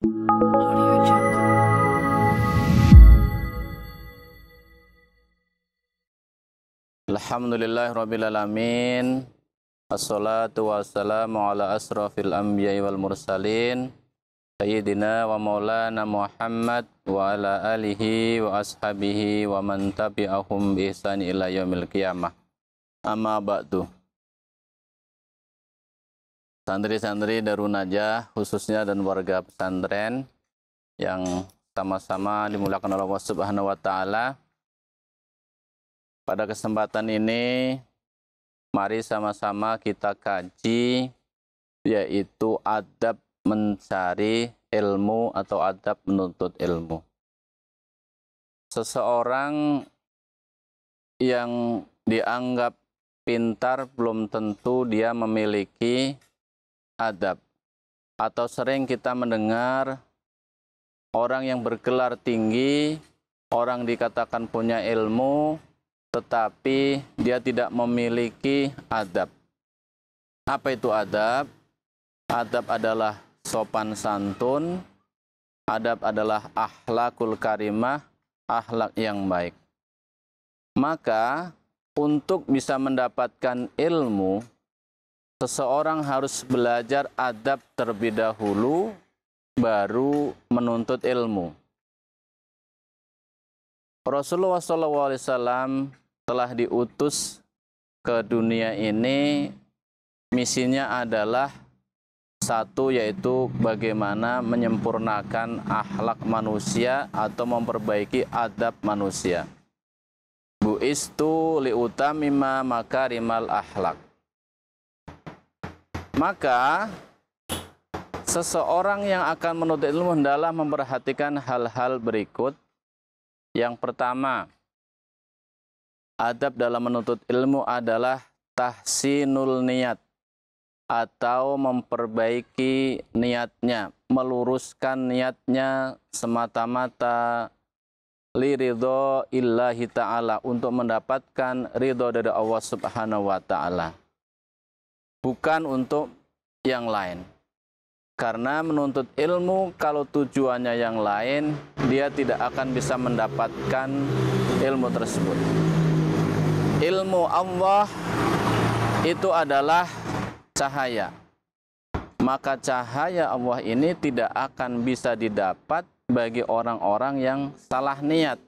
Audio Jungle. Alhamdulillahirrabbilalamin. Assalatu wassalamu ala asrafil anbiya'i wal mursalin Sayyidina wa maulana Muhammad wa ala alihi wa ashabihi wa man tabi'ahum bi ihsani ila yaumil qiyamah. Amma ba'du. Santri-santri Darun Najah khususnya dan warga pesantren yang sama-sama dimuliakan oleh Allah Subhanahu wa taala. Pada kesempatan ini mari sama-sama kita kaji yaitu adab mencari ilmu atau adab menuntut ilmu. Seseorang yang dianggap pintar belum tentu dia memiliki adab. Atau sering kita mendengar orang yang bergelar tinggi, orang dikatakan punya ilmu, tetapi dia tidak memiliki adab. Apa itu adab? Adab adalah sopan santun, adab adalah akhlakul karimah, akhlak yang baik. Maka untuk bisa mendapatkan ilmu, seseorang harus belajar adab terlebih dahulu, baru menuntut ilmu. Rasulullah SAW telah diutus ke dunia ini, misinya adalah satu, yaitu bagaimana menyempurnakan akhlak manusia atau memperbaiki adab manusia. Bu'istu liutamima makarimal akhlak. Maka seseorang yang akan menuntut ilmu hendaklah memperhatikan hal-hal berikut. Yang pertama, adab dalam menuntut ilmu adalah tahsinul niyat atau memperbaiki niatnya, meluruskan niatnya semata-mata liridho illahi ta'ala, untuk mendapatkan ridho dari Allah Subhanahu wa ta'ala, bukan untuk yang lain. Karena menuntut ilmu kalau tujuannya yang lain, dia tidak akan bisa mendapatkan ilmu tersebut. Ilmu Allah itu adalah cahaya. Maka cahaya Allah ini tidak akan bisa didapat bagi orang-orang yang salah niat.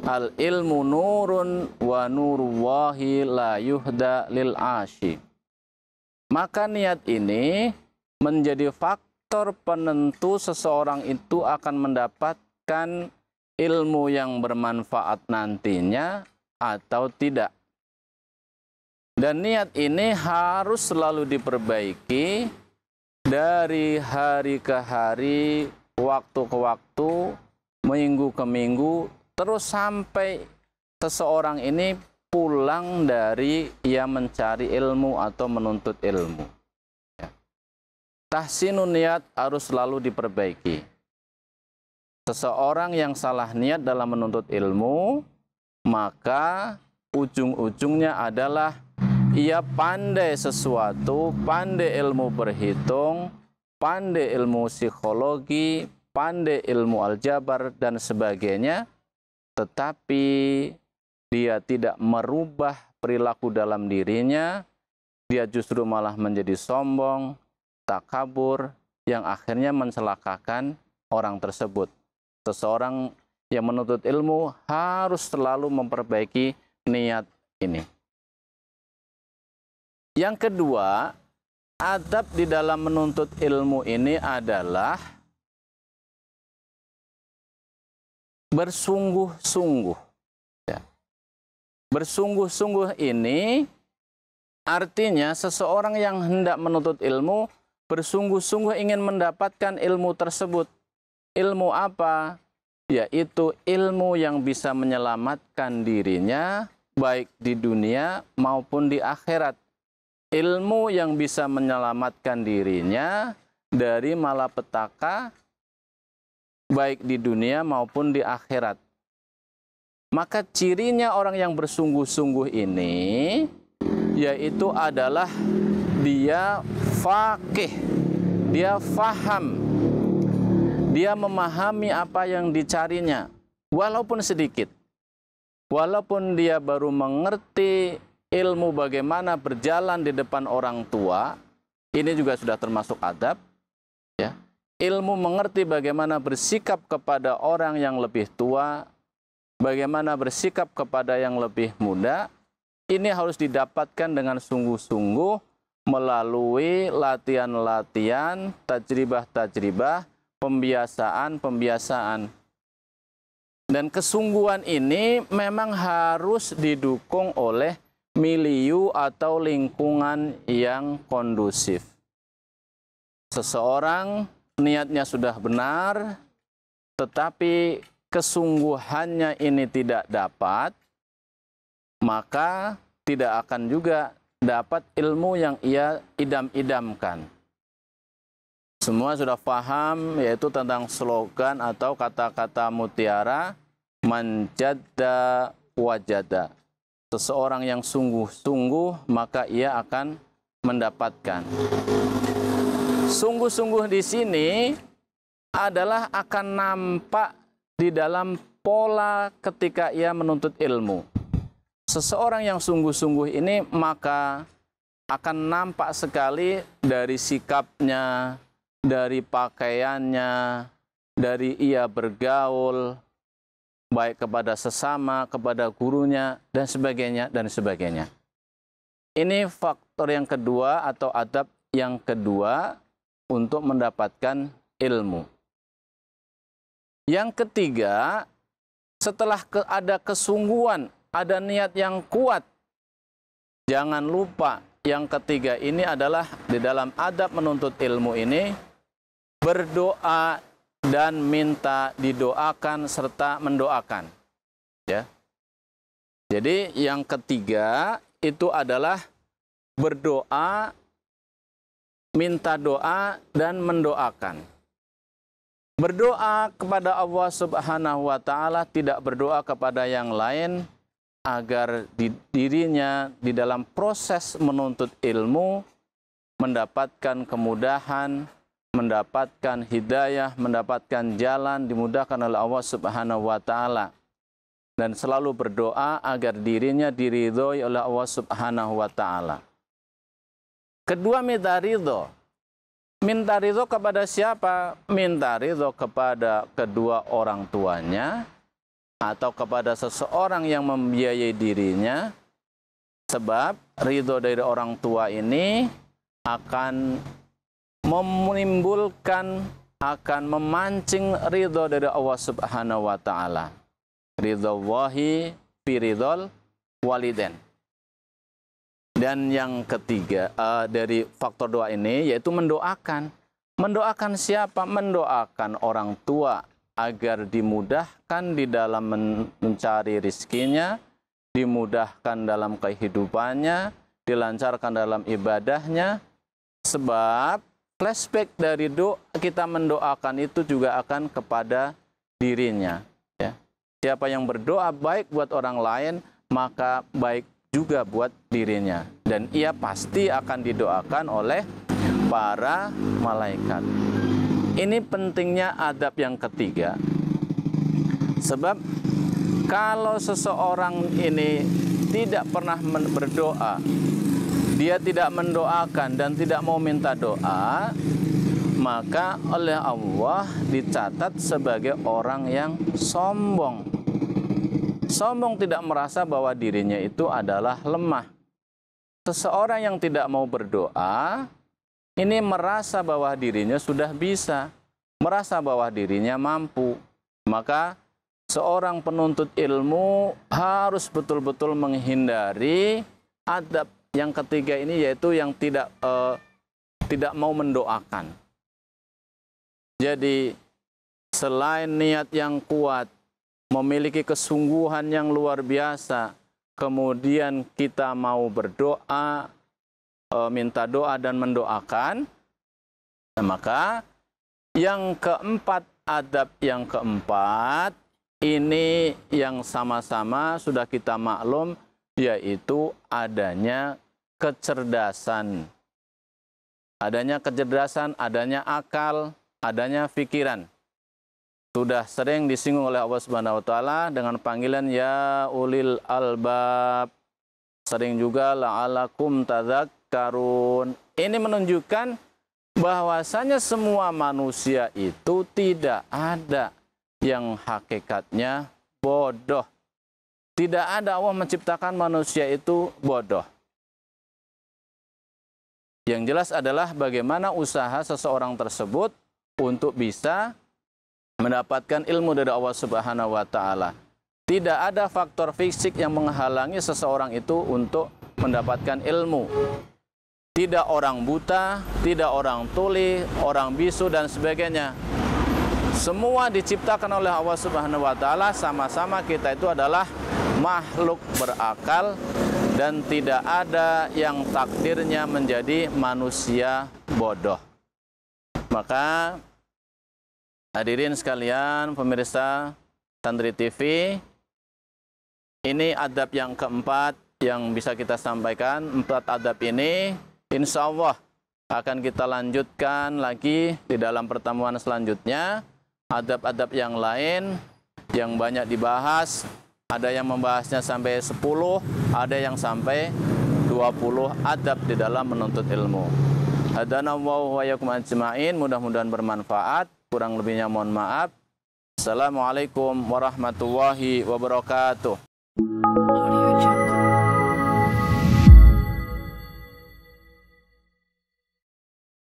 Al ilmu nurun wa nurullahi la yuhda lil ashi. Maka niat ini menjadi faktor penentu seseorang itu akan mendapatkan ilmu yang bermanfaat nantinya atau tidak. Dan niat ini harus selalu diperbaiki dari hari ke hari, waktu ke waktu, minggu ke minggu, terus sampai seseorang ini pulang dari ia mencari ilmu atau menuntut ilmu. Tahsinun niat harus selalu diperbaiki. Seseorang yang salah niat dalam menuntut ilmu, maka ujung-ujungnya adalah ia pandai sesuatu, pandai ilmu berhitung, pandai ilmu psikologi, pandai ilmu aljabar dan sebagainya, tetapi dia tidak merubah perilaku dalam dirinya, dia justru malah menjadi sombong, takabur, yang akhirnya mencelakakan orang tersebut. Seseorang yang menuntut ilmu harus selalu memperbaiki niat ini. Yang kedua, adab di dalam menuntut ilmu ini adalah bersungguh-sungguh. Ya. Bersungguh-sungguh ini artinya seseorang yang hendak menuntut ilmu bersungguh-sungguh ingin mendapatkan ilmu tersebut. Ilmu apa? Yaitu ilmu yang bisa menyelamatkan dirinya baik di dunia maupun di akhirat. Ilmu yang bisa menyelamatkan dirinya dari malapetaka baik di dunia maupun di akhirat. Maka cirinya orang yang bersungguh-sungguh ini yaitu adalah dia faqih, dia faham dia memahami apa yang dicarinya, walaupun sedikit. Walaupun dia baru mengerti ilmu bagaimana berjalan di depan orang tua, ini juga sudah termasuk adab. Ya. Ilmu mengerti bagaimana bersikap kepada orang yang lebih tua, bagaimana bersikap kepada yang lebih muda, ini harus didapatkan dengan sungguh-sungguh melalui latihan-latihan, tajribah-tajribah, pembiasaan-pembiasaan. Dan kesungguhan ini memang harus didukung oleh milieu atau lingkungan yang kondusif. Seseorang niatnya sudah benar, tetapi kesungguhannya ini tidak dapat, maka tidak akan juga dapat ilmu yang ia idam-idamkan. Semua sudah paham, yaitu tentang slogan atau kata-kata mutiara, man jadda wajada. Seseorang yang sungguh-sungguh, maka ia akan mendapatkan. Sungguh-sungguh di sini adalah akan nampak di dalam pola ketika ia menuntut ilmu. Seseorang yang sungguh-sungguh ini maka akan nampak sekali dari sikapnya, dari pakaiannya, dari ia bergaul, baik kepada sesama, kepada gurunya, dan sebagainya, dan sebagainya. Ini faktor yang kedua atau adab yang kedua untuk mendapatkan ilmu. Yang ketiga, setelah ada kesungguhan, ada niat yang kuat, jangan lupa yang ketiga ini adalah di dalam adab menuntut ilmu ini, berdoa dan minta didoakan serta mendoakan. Ya. Jadi yang ketiga itu adalah berdoa, minta doa dan mendoakan. Berdoa kepada Allah Subhanahu wa taala, tidak berdoa kepada yang lain agar dirinya di dalam proses menuntut ilmu mendapatkan kemudahan, mendapatkan hidayah, mendapatkan jalan, dimudahkan oleh Allah Subhanahu wa taala. Dan selalu berdoa agar dirinya diridhoi oleh Allah Subhanahu wa taala. Kedua, minta ridho. Minta ridho kepada siapa? Minta ridho kepada kedua orang tuanya atau kepada seseorang yang membiayai dirinya. Sebab ridho dari orang tua ini akan menimbulkan, akan memancing ridho dari Allah Subhanahu wa taala. Ridho wahi fi ridhol waliden. Dan yang ketiga dari faktor doa ini yaitu mendoakan. Mendoakan siapa? Mendoakan orang tua agar dimudahkan di dalam mencari rizkinya, dimudahkan dalam kehidupannya, dilancarkan dalam ibadahnya. Sebab flashback dari doa kita mendoakan itu juga akan kepada dirinya. Ya. Siapa yang berdoa baik buat orang lain, maka baik juga buat dirinya. Dan ia pasti akan didoakan oleh para malaikat. Ini pentingnya adab yang ketiga. Sebab kalau seseorang ini tidak pernah berdoa, dia tidak mendoakan dan tidak mau minta doa, maka oleh Allah dicatat sebagai orang yang sombong. Sombong tidak merasa bahwa dirinya itu adalah lemah. Seseorang yang tidak mau berdoa, ini merasa bahwa dirinya sudah bisa, merasa bahwa dirinya mampu. Maka seorang penuntut ilmu harus betul-betul menghindari adab yang ketiga ini, yaitu yang tidak mau mendoakan. Jadi selain niat yang kuat, memiliki kesungguhan yang luar biasa, kemudian kita mau berdoa, minta doa dan mendoakan, maka yang keempat, adab yang keempat ini yang sama-sama sudah kita maklum, yaitu adanya kecerdasan. Adanya kecerdasan, adanya akal, adanya pikiran. sudah sering disinggung oleh Allah Subhanahu wa taala dengan panggilan ya ulil albab. Sering juga la'alakum tadzakkarun. Ini menunjukkan bahwasanya semua manusia itu tidak ada yang hakikatnya bodoh. Tidak ada Allah menciptakan manusia itu bodoh. Yang jelas adalah bagaimana usaha seseorang tersebut untuk bisa mendapatkan ilmu dari Allah Subhanahu wa taala. Tidak ada faktor fisik yang menghalangi seseorang itu untuk mendapatkan ilmu. Tidak orang buta, tidak orang tuli, orang bisu dan sebagainya. Semua diciptakan oleh Allah Subhanahu wa taala, sama-sama kita itu adalah makhluk berakal dan tidak ada yang takdirnya menjadi manusia bodoh. Maka hadirin sekalian, pemirsa Santri TV, ini adab yang keempat yang bisa kita sampaikan. 4 adab ini insya Allah akan kita lanjutkan lagi di dalam pertemuan selanjutnya. Adab-adab yang lain yang banyak dibahas, ada yang membahasnya sampai 10, ada yang sampai 20 adab di dalam menuntut ilmu. Hadanallahu wa iyyakum ajma'in, mudah-mudahan bermanfaat. Kurang lebihnya mohon maaf. Assalamualaikum warahmatullahi wabarakatuh.